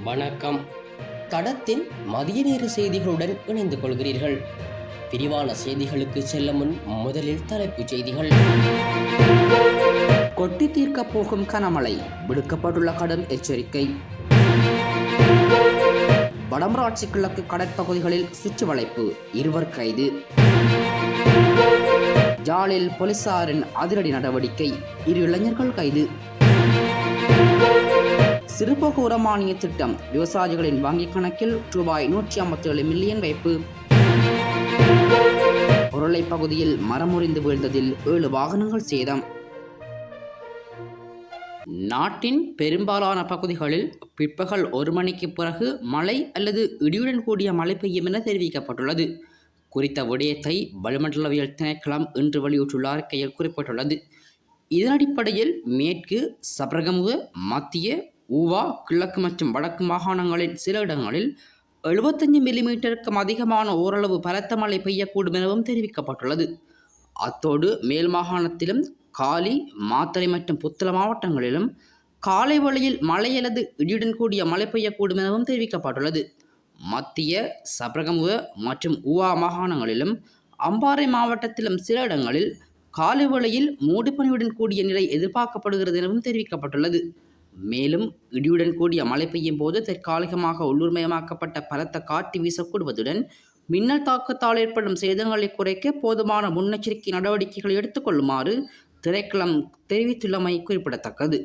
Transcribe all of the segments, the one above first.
வணக்கம். தடத்தின் மதிய நேர செய்திகளுடன் இணைந்து கொள்கிறீர்கள். விரிவான செய்திகளுக்கு செல்ல முன் முதலில் தலைப்புச் செய்திகள். கொட்டி தீர்க்கப் போகும் கனமழை, விடுக்கப்பட்டுள்ள கடும் எச்சரிக்கை. வடமராட்சி கிழக்கு கடற்பகுதிகளில் சுற்றி வளைப்பு, 2 கைது. ஜாலில் போலீசாரின் அதிரடி நடவடிக்கை, 2 இளைஞர்கள் கைது. சிறுபோக உரமானிய திட்டம், விவசாயிகளின் வங்கிக் கணக்கில் ரூபாய் 157 மில்லியன் வைப்பு. உருளை பகுதியில் மரம் முறிந்து வீழ்ந்ததில் 7 வாகனங்கள் சேதம். நாட்டின் பெரும்பாலான பகுதிகளில் பிற்பகல் 1 மணிக்கு பிறகு மழை அல்லது இடியுடன் கூடிய மழை பெய்யும் என தெரிவிக்கப்பட்டுள்ளது. குறித்த விடயத்தை வளிமண்டலவியல் திணைக்களம் இன்று வெளியிட்டுள்ள அறிக்கையில் குறிப்பிட்டுள்ளது. இதன் அடிப்படையில் மேற்கு, சப்ரகமுக, மத்திய, ஊவா, கிழக்கு மற்றும் வடக்கு மாகாணங்களின் சில இடங்களில் 75 மில்லிமீட்டருக்கும் அதிகமான ஓரளவு பலத்த மழை பெய்யக்கூடும் எனவும் தெரிவிக்கப்பட்டுள்ளது. அத்தோடு மேல் மாகாணத்திலும் காலி, மாத்தறை மற்றும் புத்தளம் மாவட்டங்களிலும் காலை வேளையில் மழை அல்லது இடியுடன் கூடிய மழை பெய்யக்கூடும் எனவும் தெரிவிக்கப்பட்டுள்ளது. மத்திய, சப்ரகமுக மற்றும் ஊவா மாகாணங்களிலும் அம்பாறை மாவட்டத்திலும் சில இடங்களில் காலை வேளையில் மூடுபனியுடன் கூடிய நிலை எதிர்பார்க்கப்படுகிறது எனவும் தெரிவிக்கப்பட்டுள்ளது. மேலும் இடியுடன் கூடிய மழை பெய்யும் போது தற்காலிகமாக உள்ளூர்மயமாக்கப்பட்ட பலத்த காற்று வீசக்கூடுவதுடன் மின்னல் தாக்கத்தால் ஏற்படும் சேதங்களை குறைக்க போதுமான முன்னெச்சரிக்கை நடவடிக்கைகளை எடுத்துக்கொள்ளுமாறு திணைக்களம் தெரிவித்துள்ளமை குறிப்பிடத்தக்கது.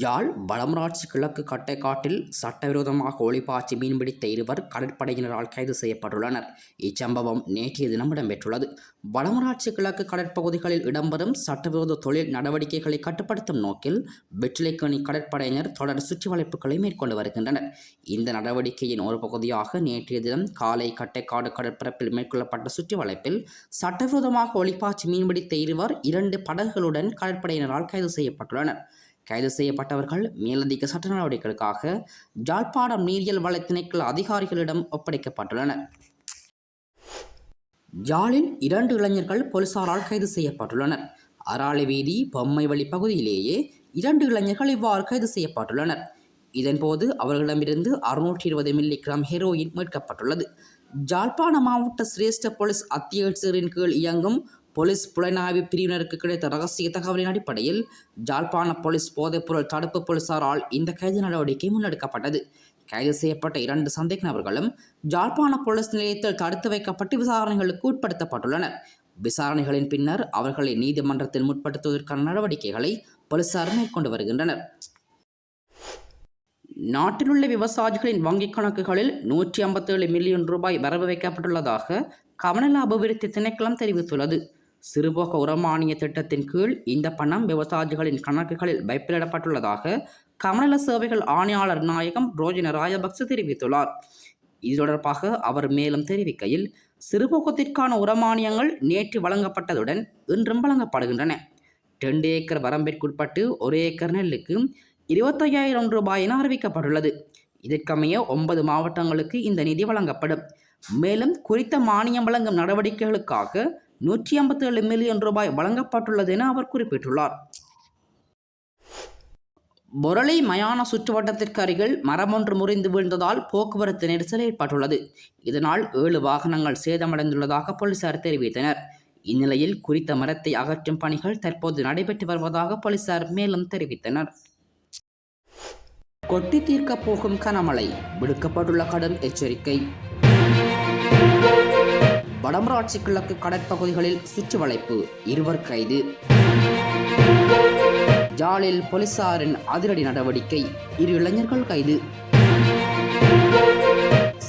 யாழ் வடமராட்சி கிழக்கு கட்டைக்காட்டில் சட்டவிரோதமாக ஒளிபாய்ச்சி மீன்பிடித்த 2 கடற்படையினரால் கைது செய்யப்பட்டுள்ளனர். இச்சம்பவம் நேற்றைய தினம் இடம்பெற்றுள்ளது. வடமராட்சி கிழக்கு கடற்பகுதிகளில் இடம்பெறும் சட்டவிரோத தொழில் நடவடிக்கைகளை கட்டுப்படுத்தும் நோக்கில் வெற்றிலைக்கேணி கடற்படையினர் தொடர் சுற்றி வளைப்புகளை மேற்கொண்டு வருகின்றனர். இந்த நடவடிக்கையின் ஒரு பகுதியாக நேற்றைய தினம் காலை கட்டைக்காடு கடற்பரப்பில் மேற்கொள்ளப்பட்ட சுற்றி வளைப்பில் சட்டவிரோதமாக ஒளிபாய்ச்சி மீன்பிடித்த 2 படகுகளுடன் கடற்படையினரால் கைது செய்யப்பட்டுள்ளனர். கைது செய்யப்பட்டவர்கள் மேலதிக சட்ட நடவடிக்கைகளுக்காக யாழ்ப்பாணம் நீரியல் வள திணைக்கள அதிகாரிகளிடம் ஒப்படைக்கப்பட்டுள்ளனர். யாழில் 2 இளைஞர்கள் போலீசாரால் கைது செய்யப்பட்டுள்ளனர். அராளி வீதி பொம்மைவழி பகுதியிலேயே 2 இளைஞர்கள் இவ்வாறு கைது செய்யப்பட்டுள்ளனர். இதன்போது அவர்களிடமிருந்து 620 மில்லிகிராம் ஹெரோயின் மீட்கப்பட்டுள்ளது. யாழ்ப்பாண மாவட்ட சிரேஷ்ட போலீஸ் அத்தியட்சரின் கீழ் இயங்கும் போலீஸ் புலனாய்வு பிரிவினருக்கு கிடைத்த ரகசிய தகவலின் அடிப்படையில் யாழ்ப்பாண போலீஸ் போதைப்பொருள் தடுப்பு போலீசாரால் இந்த கைது நடவடிக்கை முன்னெடுக்கப்பட்டது. கைது செய்யப்பட்ட 2 சந்தேக நபர்களும் யாழ்ப்பாண போலீஸ் நிலையத்தில் தடுத்து வைக்கப்பட்டு விசாரணைகளுக்கு உட்படுத்தப்பட்டுள்ளனர். விசாரணைகளின் பின்னர் அவர்களை நீதிமன்றத்தில் முற்படுத்துவதற்கான நடவடிக்கைகளை போலீசார் மேற்கொண்டு வருகின்றனர். நாட்டிலுள்ள விவசாயிகளின் வங்கிக் கணக்குகளில் 157 மில்லியன் ரூபாய் வரவு வைக்கப்பட்டுள்ளதாக கமநல அபிவிருத்தி திணைக்களம் தெரிவித்துள்ளது. சிறுபோக உரமானிய திட்டத்தின் கீழ் இந்த பணம் விவசாயிகளின் கணக்குகளில் வைப்பிலிடப்பட்டுள்ளதாக கமநல சேவைகள் ஆணையாளர் நாயகம் ரோஜின ராஜபக்ச தெரிவித்துள்ளார். இது தொடர்பாக அவர் மேலும் தெரிவிக்கையில், சிறுபோகத்திற்கான உரமானியங்கள் நேற்று வழங்கப்பட்டதுடன் இன்றும் வழங்கப்படுகின்றன. 2 ஏக்கர் வரம்பிற்குட்பட்டு 1 ஏக்கர் நெல்லுக்கு 25,000 ரூபாய் என அறிவிக்கப்பட்டுள்ளது. இதற்கமைய 9 மாவட்டங்களுக்கு இந்த நிதி வழங்கப்படும். மேலும் குறித்த மானியம் வழங்கும் நடவடிக்கைகளுக்காக 157 மில்லியன் ரூபாய் வழங்கப்பட்டுள்ளது என அவர் குறிப்பிட்டுள்ளார். பொரளை மயான சுற்றுவட்டத்திற்கு அருகில் மரம் ஒன்று முறிந்து வீழ்ந்ததால் போக்குவரத்து நெரிசல் ஏற்பட்டுள்ளது. இதனால் 7 வாகனங்கள் சேதமடைந்துள்ளதாக போலீசார் தெரிவித்தனர். இந்நிலையில் குறித்த மரத்தை அகற்றும் பணிகள் தற்போது நடைபெற்று வருவதாக போலீசார் மேலும் தெரிவித்தனர். கொட்டி தீர்க்கப் போகும் கனமழை, விடுக்கப்பட்டுள்ள கடும் எச்சரிக்கை. வடமராட்சி கிழக்கு கடற்பகுதிகளில் சுற்றி வளைப்பு, 2 கைது. ஜாலில் போலீசாரின் அதிரடி நடவடிக்கை, 2 இளைஞர்கள் கைது.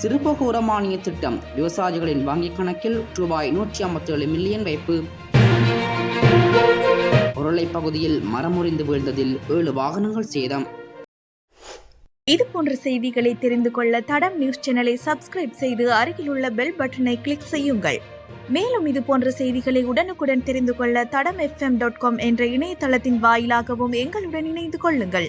சிறுபோக உரமானிய திட்டம், விவசாயிகளின் வங்கிக் கணக்கில் ரூபாய் 157 மில்லியன் வைப்பு. உருளை பகுதியில் மரம் முறிந்து வீழ்ந்ததில் 7 வாகனங்கள் சேதம். இது போன்ற செய்திகளை தெரிந்து கொள்ள தடம் நியூஸ் சேனலை சப்ஸ்கிரைப் செய்து அருகில் உள்ள பெல் பட்டனை கிளிக் செய்யுங்கள். மேலும் இது போன்ற செய்திகளை உடனுக்குடன் தெரிந்து கொள்ள தடம் FM.com என்ற இணையதளத்தின் வாயிலாகவும் எங்களுடன் இணைந்து கொள்ளுங்கள்.